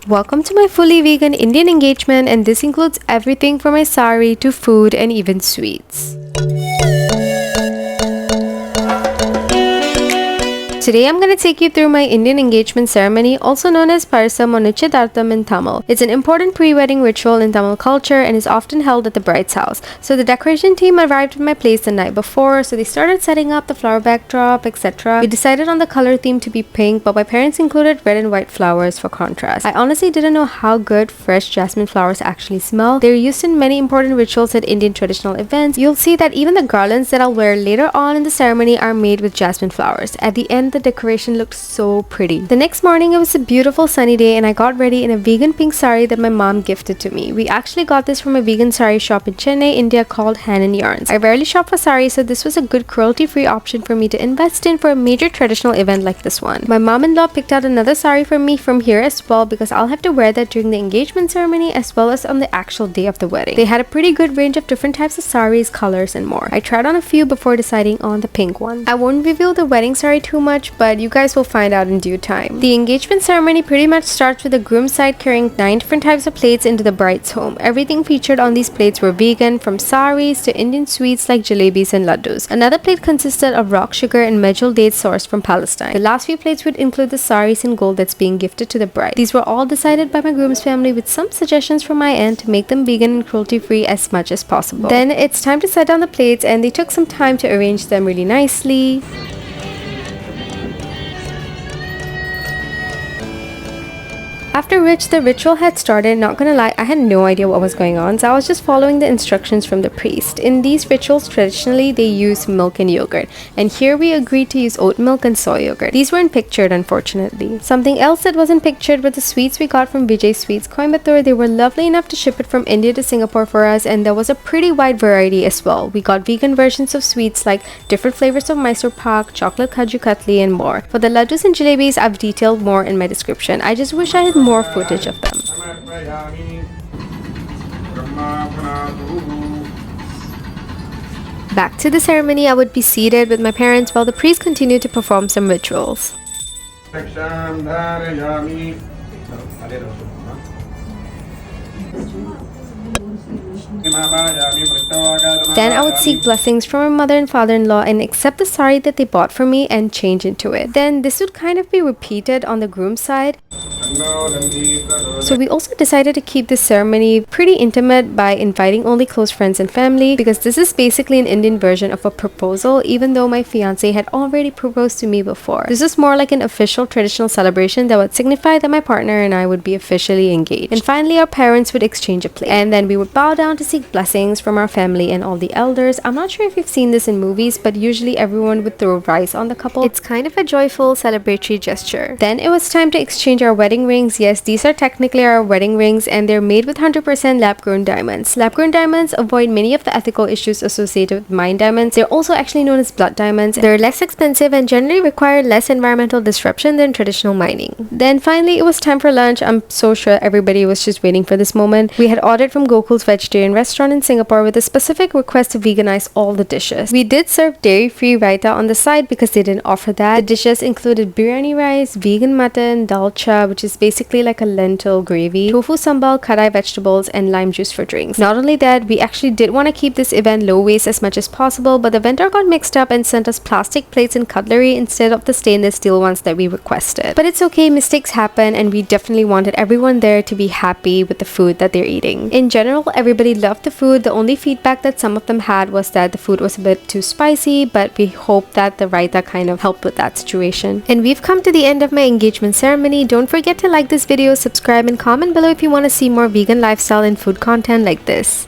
Welcome to my fully vegan Indian engagement, and this includes everything from my sari to food and even sweets. Today I'm going to take you through my Indian engagement ceremony, also known as Parsam or Nichyadartham in Tamil. It's an important pre-wedding ritual in Tamil culture and is often held at the bride's house. So the decoration team arrived at my place the night before, so they started setting up the flower backdrop, etc. We decided on the color theme to be pink, but my parents included red and white flowers for contrast. I honestly didn't know how good fresh jasmine flowers actually smell. They're used in many important rituals at Indian traditional events. You'll see that even the garlands that I'll wear later on in the ceremony are made with jasmine flowers. At the end, the decoration looked so pretty. The next morning, it was a beautiful sunny day and I got ready in a vegan pink sari that my mom gifted to me. We actually got this from a vegan sari shop in Chennai, India called Hanan Yarns. I rarely shop for saris, so this was a good cruelty-free option for me to invest in for a major traditional event like this one. My mom-in-law picked out another sari for me from here as well because I'll have to wear that during the engagement ceremony as well as on the actual day of the wedding. They had a pretty good range of different types of saris, colors, and more. I tried on a few before deciding on the pink one. I won't reveal the wedding sari too much, but you guys will find out in due time. The engagement ceremony pretty much starts with the groom's side carrying 9 different types of plates into the bride's home. Everything featured on these plates were vegan, from saris to Indian sweets like jalebis and laddoos. Another plate consisted of rock sugar and medjool dates sourced from Palestine. The last few plates would include the saris in gold that's being gifted to the bride. These were all decided by my groom's family with some suggestions from my end to make them vegan and cruelty-free as much as possible. Then it's time to set down the plates, and they took some time to arrange them really nicely. After which the ritual had started. Not gonna lie, I had no idea what was going on, so I was just following the instructions from the priest. In these rituals, traditionally they use milk and yogurt, and here we agreed to use oat milk and soy yogurt. These weren't pictured, unfortunately. Something else that wasn't pictured were the sweets we got from Vijay Sweets Coimbatore. They were lovely enough to ship it from India to Singapore for us, and there was a pretty wide variety as well. We got vegan versions of sweets like different flavors of Mysore Pak, chocolate Kaju Katli, and more. For the laddoos and jalebis, I've detailed more in my description. I just wish I had more footage of them. Back to the ceremony, I would be seated with my parents while the priest continued to perform some rituals. Then I would seek blessings from my mother and father-in-law and accept the sari that they bought for me and change into it. Then this would kind of be repeated on the groom's side. So we also decided to keep this ceremony pretty intimate by inviting only close friends and family, because this is basically an Indian version of a proposal, even though my fiancé had already proposed to me before. This is more like an official traditional celebration that would signify that my partner and I would be officially engaged. And finally, our parents would exchange a plate, and then we would bow down to seek blessings from our family and all the elders. I'm not sure if you've seen this in movies, but usually everyone would throw rice on the couple. It's kind of a joyful celebratory gesture. Then it was time to exchange our wedding rings. Yes, these are technically our wedding rings, and they're made with 100% lab-grown diamonds. Lab-grown diamonds avoid many of the ethical issues associated with mine diamonds. They're also actually known as blood diamonds. They're less expensive and generally require less environmental disruption than traditional mining. Then finally, it was time for lunch. I'm so sure everybody was just waiting for this moment. We had ordered from Gokul's vegetarian restaurant in Singapore with a specific request to veganize all the dishes. We did serve dairy-free raita on the side because they didn't offer that. The dishes included biryani rice, vegan mutton, dalcha, which is basically like a lentil gravy, tofu sambal, kadai vegetables, and lime juice for drinks. Not only that, we actually did want to keep this event low waste as much as possible, but the vendor got mixed up and sent us plastic plates and cutlery instead of the stainless steel ones that we requested. But it's okay, mistakes happen, and we definitely wanted everyone there to be happy with the food that they're eating. In general, everybody loved the food. The only feedback that some of them had was that the food was a bit too spicy, but we hope that the raita kind of helped with that situation. And we've come to the end of my engagement ceremony. Don't forget to like this video, subscribe, and comment below if you want to see more vegan lifestyle and food content like this.